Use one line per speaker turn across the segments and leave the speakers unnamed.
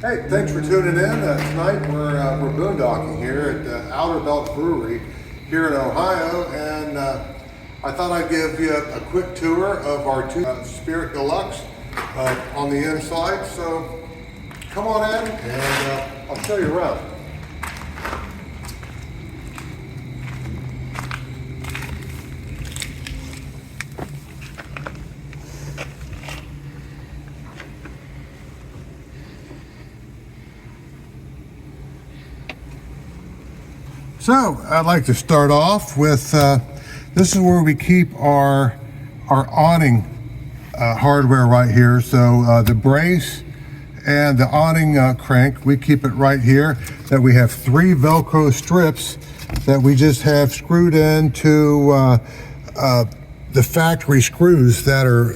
Hey, thanks for tuning in. Tonight we're boondocking here at Outer Belt Brewery here in Ohio, and I thought I'd give you a quick tour of our two Spirit Deluxe on the inside. So come on in, and I'll show you around. So I'd like to start off with this is where we keep our awning hardware right here. So the brace and the awning crank, we keep it right here. That we have 3 Velcro strips that we just have screwed into the factory screws that are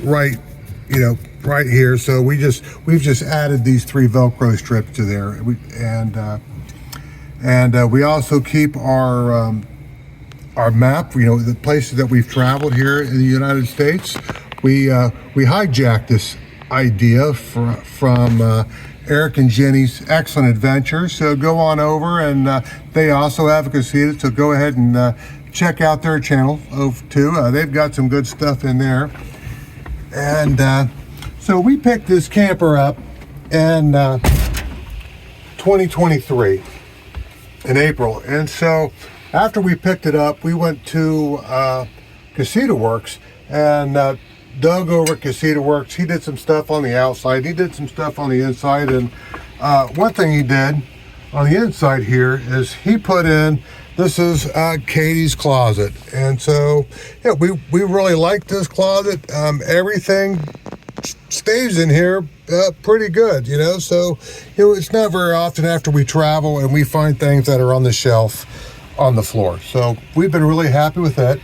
right, right here. So we've just added these 3 Velcro strips to there, and we also keep our map, the places that we've traveled here in the United States. We hijacked this idea from Eric and Jenny's Excellent Adventures. So go on over, and they also have a Casita, so go ahead and check out their channel too. They've got some good stuff in there. And so we picked this camper up in 2023. in April. And so after we picked it up, we went to Casita Works, and Doug over at Casita Works, he did some stuff on the outside, he did some stuff on the inside. And one thing he did on the inside here is he put in, this is Katie's closet. And so yeah, we really like this closet. Everything stays in here pretty good, so it's not very often after we travel and we find things that are on the shelf on the floor. So we've been really happy with it.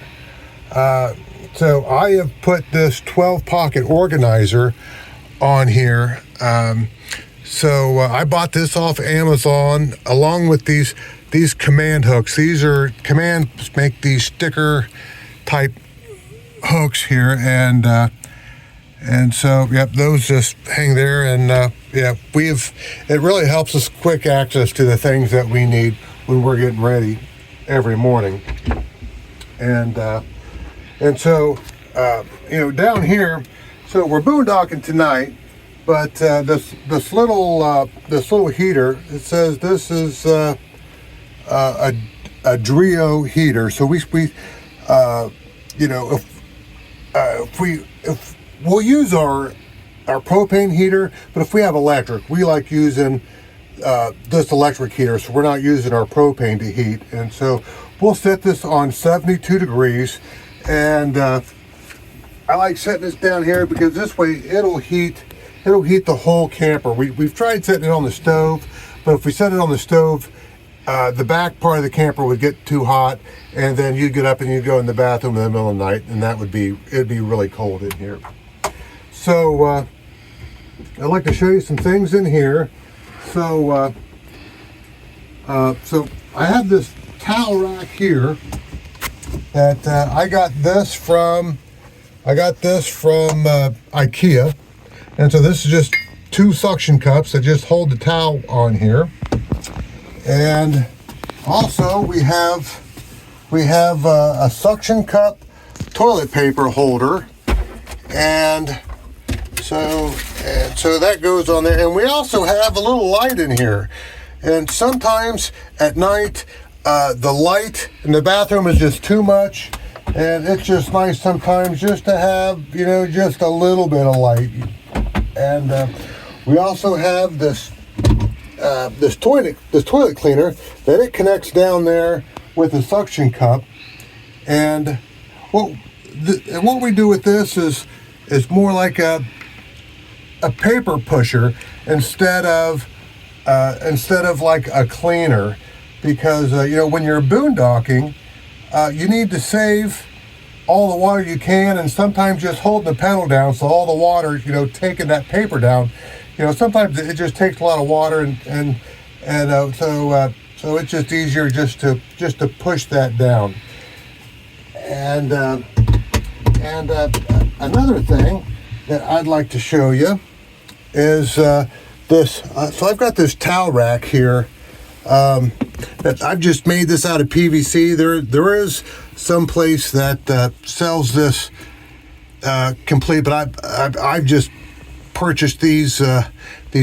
So I have put this 12 pocket organizer on here. So I bought this off Amazon along with these command hooks. These are commands, make these sticker type hooks here, and so, yep, those just hang there, and yeah, it really helps us quick access to the things that we need when we're getting ready every morning. And so, down here, so we're boondocking tonight, but this little heater, it says this is a Drio heater. So if we'll use our propane heater, but if we have electric, we like using this electric heater, so we're not using our propane to heat. And so we'll set this on 72 degrees, and I like setting this down here because this way it'll heat the whole camper. We've tried setting it on the stove, but if we set it on the stove, the back part of the camper would get too hot, and then you'd get up and you'd go in the bathroom in the middle of the night, and it'd be really cold in here. So I'd like to show you some things in here. So so I have this towel rack here that I got this from IKEA, and so this is just 2 suction cups that just hold the towel on here. And also we have a suction cup toilet paper holder, and so that goes on there. And we also have a little light in here, and sometimes at night the light in the bathroom is just too much, and it's just nice sometimes just to have just a little bit of light. And we also have this toilet cleaner that it connects down there with a suction cup. And what we do with this is more like a paper pusher instead of like a cleaner, because when you're boondocking, you need to save all the water you can, and sometimes just holding the pedal down so all the water taking that paper down, sometimes it just takes a lot of water, and so it's just easier just to push that down. And another thing that I'd like to show you is this. So I've got this towel rack here. That I've just made this out of PVC. There is some place that sells this complete, but I've just purchased these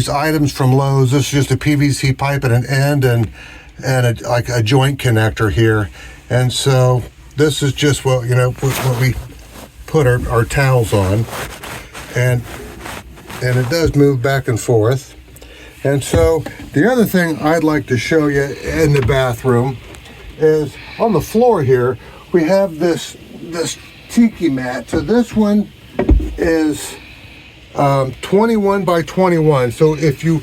items from Lowe's. This is just a PVC pipe at an end and like a joint connector here. And so this is just what we put our towels on, and it does move back and forth. And so the other thing I'd like to show you in the bathroom is on the floor here, we have this tiki mat. So this one is 21 by 21. So if you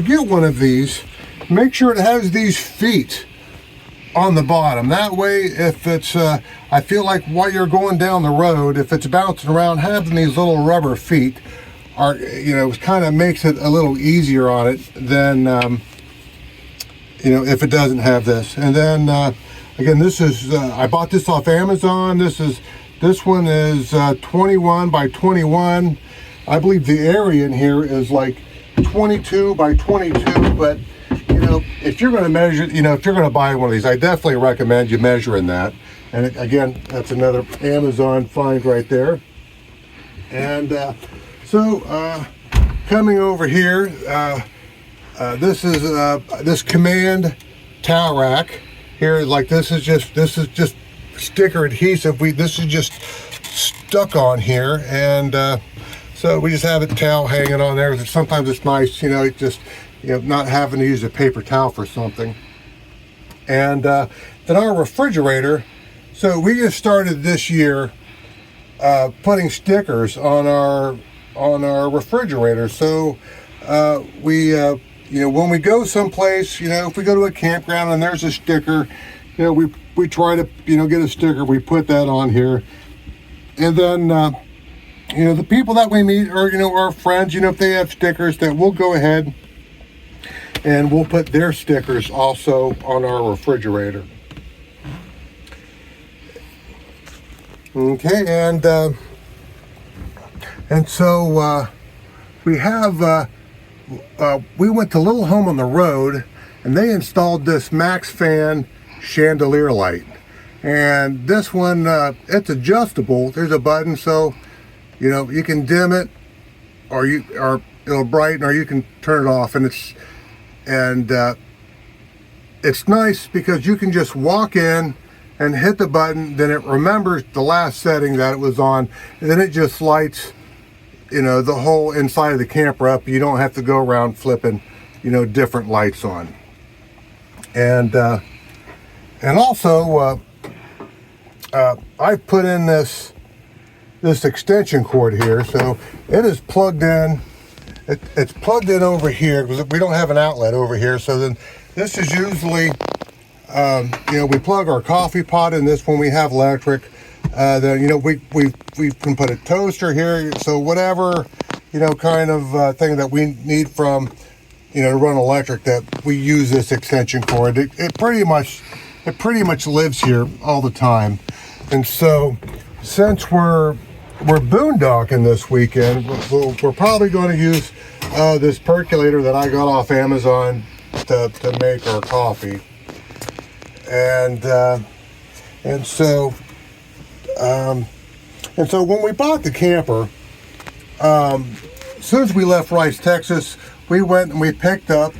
get one of these, make sure it has these feet on the bottom. That way, if it's, I feel like while you're going down the road, if it's bouncing around, having these little rubber feet kind of makes it a little easier on it than, if it doesn't have this. And then, again, this is, I bought this off Amazon. This one is 21 by 21. I believe the area in here is like 22 by 22, but if you're going to measure, if you're going to buy one of these, I definitely recommend you measuring that. And again, that's another Amazon find right there. And so coming over here, this is this Command towel rack here. Like this is just sticker adhesive. This is just stuck on here, and so we just have a towel hanging on there. Sometimes it's nice, not having to use a paper towel for something. And then our refrigerator. So we just started this year putting stickers on our refrigerator. So when we go someplace, if we go to a campground and there's a sticker, we try to get a sticker. We put that on here, and then the people that we meet are our friends. If they have stickers, that we'll go ahead and we'll put their stickers also on our refrigerator. Okay, and so we have we went to Little Home on the Road, and they installed this Max Fan chandelier light. And this one, it's adjustable. There's a button, so you can dim it, or it'll brighten, or you can turn it off. And it's nice because you can just walk in and hit the button, then it remembers the last setting that it was on, and then it just lights the whole inside of the camper up. You don't have to go around flipping different lights on. And also I put in this extension cord here, so it is plugged in. It's plugged in over here because we don't have an outlet over here. So then this is usually we plug our coffee pot in this when we have electric. Then we can put a toaster here, so whatever kind of thing that we need from to run electric, that we use this extension cord. It pretty much lives here all the time. And so since we're boondocking this weekend, we're probably going to use this percolator that I got off Amazon to make our coffee. And so when we bought the camper, as soon as we left Rice, Texas, we went and we picked up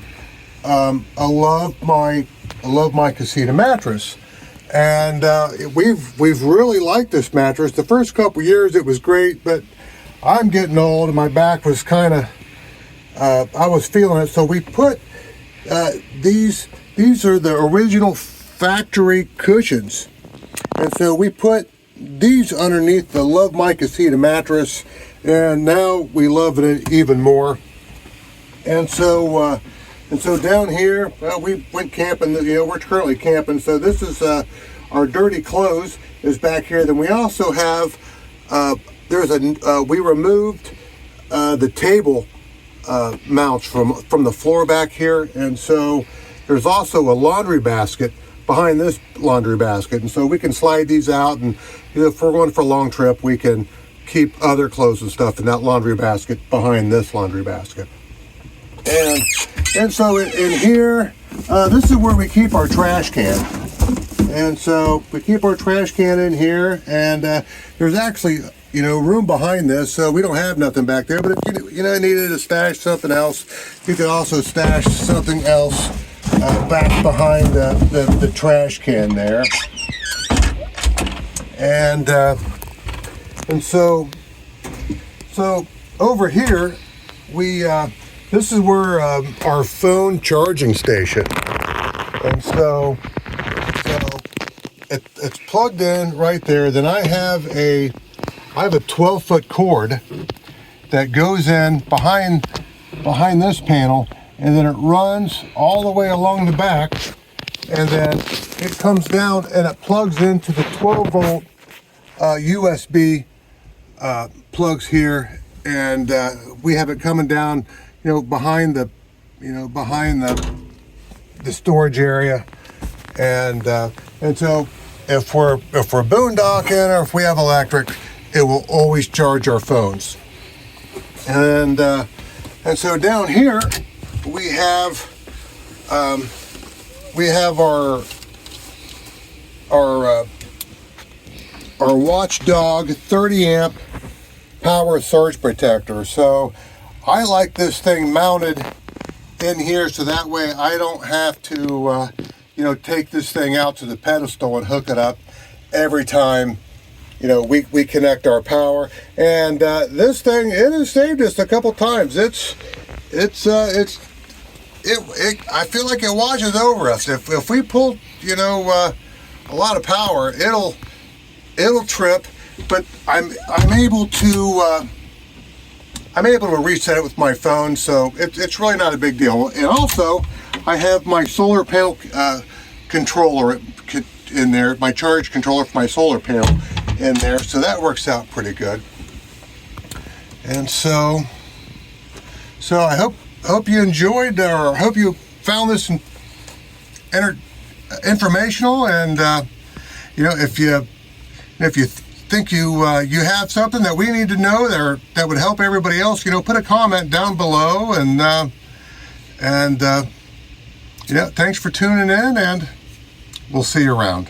a Love My Casita mattress, and we've really liked this mattress. The first couple years it was great, but I'm getting old and my back was kind of I was feeling it. So we put these are the original factory cushions, and so we put these underneath the Love My Casita mattress, and now we love it even more. And so down here, well, we went camping. We're currently camping. So this is our dirty clothes is back here. Then we also have we removed the table mounts from the floor back here, and so there's also a laundry basket behind this laundry basket, and so we can slide these out, and if we're going for a long trip, we can keep other clothes and stuff in that laundry basket behind this laundry basket. And so in here, this is where we keep our trash can. And so we keep our trash can in here, and there's actually, room behind this, so we don't have nothing back there. But if you needed to stash something else, you could also stash something else back behind the trash can there. And so over here, this is where our phone charging station. And so it's plugged in right there. Then I have a 12-foot cord that goes in behind this panel, and then it runs all the way along the back, and then it comes down and it plugs into the 12-volt USB plugs here, and we have it coming down, behind the storage area, and so if we're boondocking or if we have electric, it will always charge our phones. And so down here we have our Watchdog 30 amp power surge protector. So I like this thing mounted in here, so that way I don't have to take this thing out to the pedestal and hook it up every time we connect our power. And this thing, it has saved us a couple times. I feel like it watches over us. If we pull a lot of power, it'll trip, but I'm able to reset it with my phone, so it's really not a big deal. And also, I have my solar panel controller in there, my charge controller for my solar panel in there, so that works out pretty good. And so I hope you enjoyed, or hope you found this informational. And if you think you have something that we need to know that would help everybody else, put a comment down below. And thanks for tuning in, and we'll see you around.